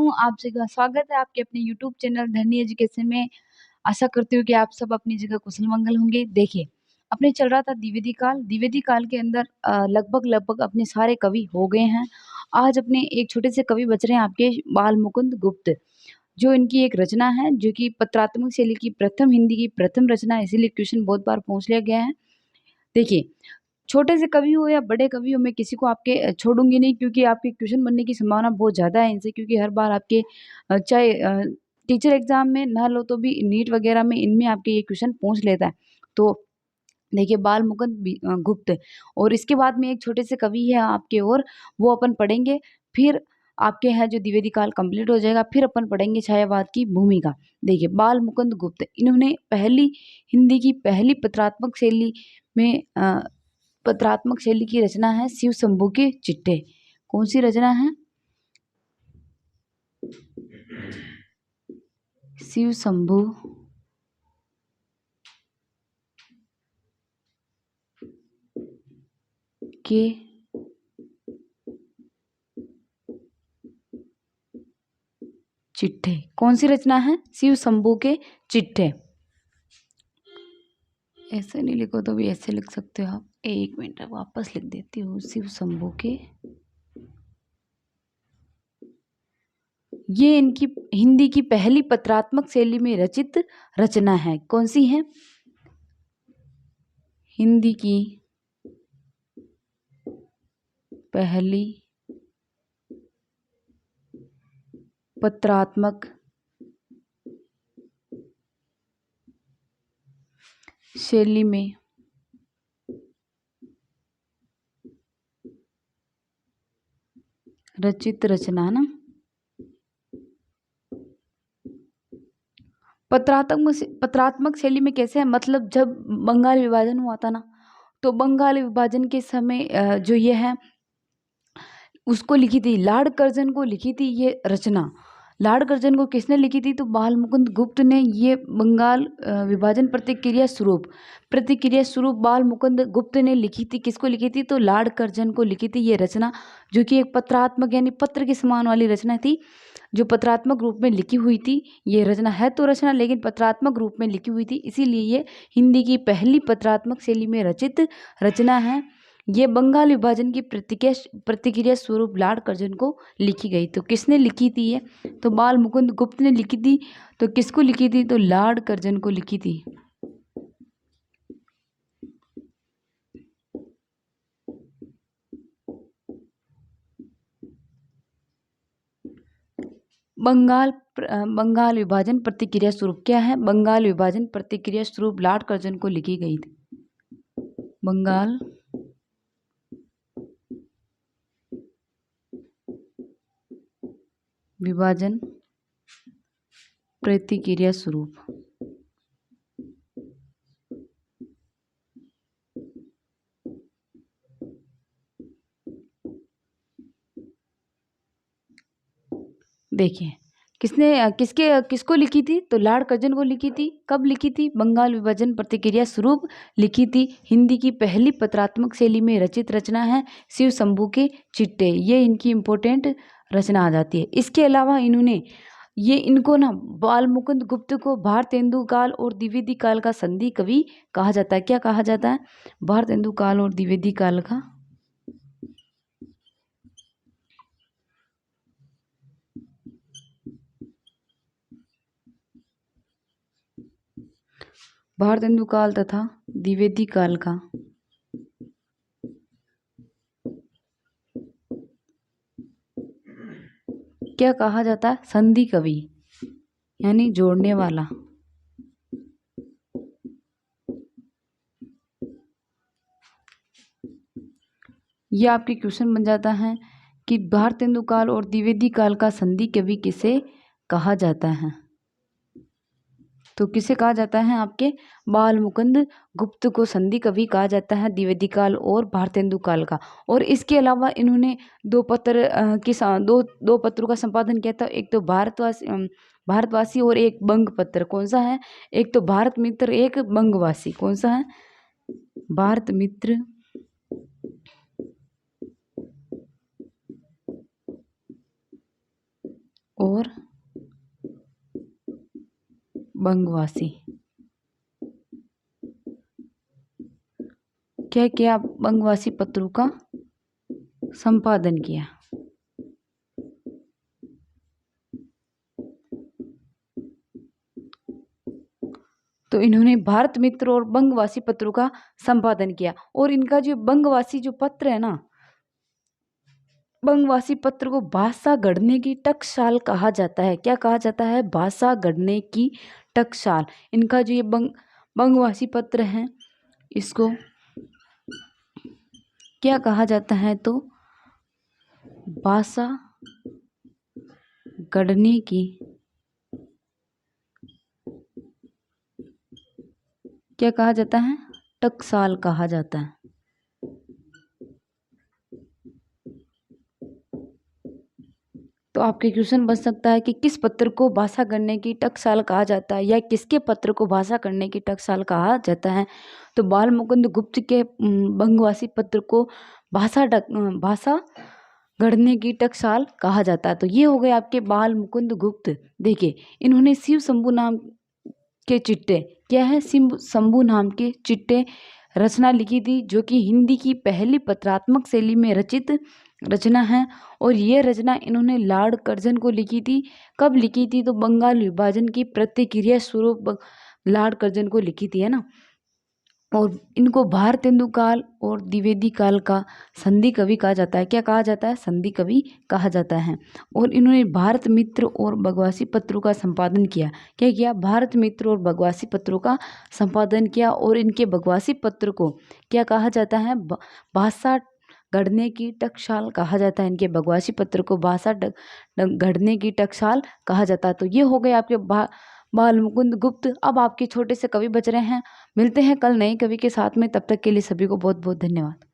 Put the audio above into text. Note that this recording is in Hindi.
हूँ, आप सभी स्वागत है आपके अपने यूट्यूब चैनल धरनी एजुकेशन में। आशा करती हूँ कि आप सब अपनी जगह कुशल-मंगल होंगे। देखिए, अपने चल रहा था द्विवेदी काल के अंदर लगभग अपने सारे कवि हो गए हैं। आज अपने एक छोटे से कवि बच रहे हैं आपके बाल मुकुंद गुप्त, जो इनकी एक रचना है, जो कि पत्रात्मक शैली की प्रथम हिंदी की प्रथम रचना है, इसीलिए क्वेश्चन बहुत बार पूछ लिया गया है। देखिए, छोटे से कवि हो या बड़े कवि हो, मैं किसी को आपके छोड़ूँगी नहीं, क्योंकि आपके ट्यूशन बनने की संभावना बहुत ज़्यादा है इनसे, क्योंकि हर बार आपके चाहे टीचर एग्ज़ाम में ना लो तो भी नीट वग़ैरह में इनमें आपके ये क्वेश्चन पूछ लेता है। तो देखिए, बाल मुकुंद गुप्त और इसके बाद में एक छोटे से कवि है आपके और वो अपन पढ़ेंगे। फिर आपके यहाँ जो द्विवेदी काल कंप्लीट हो जाएगा, फिर अपन पढ़ेंगे छायावाद की भूमिका। देखिए, बाल मुकुंद गुप्त इन्होंने हिंदी की पहली पत्रात्मक शैली की रचना है शिव शंभू के चिट्ठे। कौन सी रचना है? शिव शंभू के चिट्ठे। कौन सी रचना है? शिव शंभू के चिट्ठे। ऐसे नहीं लिखो तो भी ऐसे लिख सकते हो आप। एक मिनट वापस लिख देती हूँ। शिव शंभू के, ये इनकी हिंदी की पहली पत्रात्मक शैली में रचित रचना है। कौन सी है? हिंदी की पहली पत्रात्मक शैली में रचित रचना ना। पत्रात्मक शैली में कैसे है, मतलब जब बंगाल विभाजन हुआ था ना, तो बंगाल विभाजन के समय जो ये है उसको लिखी थी, लॉर्ड कर्जन को लिखी थी ये रचना। लॉर्ड कर्जन को किसने लिखी थी? तो बाल मुकुंद गुप्त ने ये बंगाल विभाजन प्रतिक्रिया स्वरूप बाल मुकुंद गुप्त ने लिखी थी। किसको लिखी थी? तो लॉर्ड कर्जन को लिखी थी ये रचना, जो कि एक पत्रात्मक यानी पत्र के समान वाली रचना थी, जो पत्रात्मक रूप में लिखी हुई थी। ये रचना है तो रचना, लेकिन पत्रात्मक रूप में लिखी हुई थी, इसीलिए ये हिंदी की पहली पत्रात्मक शैली में रचित रचना है। ये बंगाल विभाजन की प्रतिक्रिया स्वरूप लॉर्ड कर्जन को लिखी गई। तो किसने लिखी थी ये? तो बाल मुकुंद गुप्त ने लिखी थी। तो किसको लिखी थी? तो लॉर्ड कर्जन को लिखी थी। बंगाल विभाजन प्रतिक्रिया स्वरूप क्या है? बंगाल विभाजन प्रतिक्रिया स्वरूप लॉर्ड कर्जन को लिखी गई थी। बंगाल विभाजन प्रतिक्रिया स्वरूप। देखिए, किसको लिखी थी? तो लॉर्ड कर्जन को लिखी थी। कब लिखी थी? बंगाल विभाजन प्रतिक्रिया स्वरूप लिखी थी। हिंदी की पहली पत्रात्मक शैली में रचित रचना है शिव शंभू के चिट्ठे। ये इनकी इम्पोर्टेंट रचना आ जाती है। इसके अलावा इनको ना बाल मुकुंद गुप्त को भारतेंदु काल और द्विवेदी काल का संधि कवि कहा जाता है। क्या कहा जाता है? भारतेंदु काल और द्विवेदी काल का भारतेंदु काल तथा द्विवेदी काल का क्या कहा जाता है? संधि कवि, यानी जोड़ने वाला। ये आपके क्वेश्चन बन जाता है कि भारतेंदु काल और द्विवेदी काल का संधि कवि किसे कहा जाता है? तो किसे कहा जाता है? आपके बाल मुकुंद गुप्त को संधि कवि कहा जाता है, द्विवेदी काल और भारतेंदु काल का। और इसके अलावा इन्होंने दो पत्रों का संपादन किया था। एक तो भारतवासी और एक बंग पत्र। कौन सा है? एक तो भारत मित्र, एक बंगवासी। कौन सा है? भारत मित्र और बंगवासी। क्या किया? बंगवासी पत्रों का संपादन किया। तो इन्होंने भारत मित्र और बंगवासी पत्रों का संपादन किया। और इनका जो बंगवासी जो पत्र है ना, बंगवासी पत्र को भाषा गढ़ने की टकसाल कहा जाता है। क्या कहा जाता है? भाषा गढ़ने की टकसाल। इनका जो ये बंगवासी पत्र है, इसको क्या कहा जाता है? तो भाषा गढ़ने की क्या कहा जाता है? टकसाल कहा जाता है। तो आपके क्वेश्चन बन सकता है कि किस पत्र को भाषा गढ़ने की टकसाल कहा जाता है, या किसके पत्र को भाषा गढ़ने की टकसाल कहा जाता है? तो बाल मुकुंद गुप्त के बंगवासी पत्र को भाषा गढ़ने की टकसाल कहा जाता है। तो ये हो गए आपके बाल मुकुंद गुप्त। देखिए, इन्होंने शिव शंभू नाम के चिट्टे, क्या है? शिव शंभू नाम के चिट्टे रचना लिखी थी, जो कि हिंदी की पहली पत्रात्मक शैली में रचित रचना है। और ये रचना इन्होंने लॉर्ड कर्जन को लिखी थी। कब लिखी थी? तो बंगाल विभाजन की प्रतिक्रिया स्वरूप लॉर्ड कर्जन को लिखी थी, है ना। और इनको भारतेंदु काल और द्विवेदी काल का संधि कवि कहा जाता है। क्या कहा जाता है? संधि कवि कहा जाता है। और इन्होंने भारत मित्र और बगवासी पत्रों का संपादन किया। क्या किया? भारत मित्र और बगवासी पत्रों का संपादन किया। और इनके बगवासी पत्र को क्या कहा जाता है? भाषा गढ़ने की टकसाल कहा जाता है। इनके बगवासी पत्र को भाषा गढ़ने की टकसाल कहा जाता है। तो ये हो गए आपके बाल मुकुंद गुप्त। अब आपके छोटे से कवि बच रहे हैं। मिलते हैं कल नए कवि के साथ में, तब तक के लिए सभी को बहुत बहुत धन्यवाद।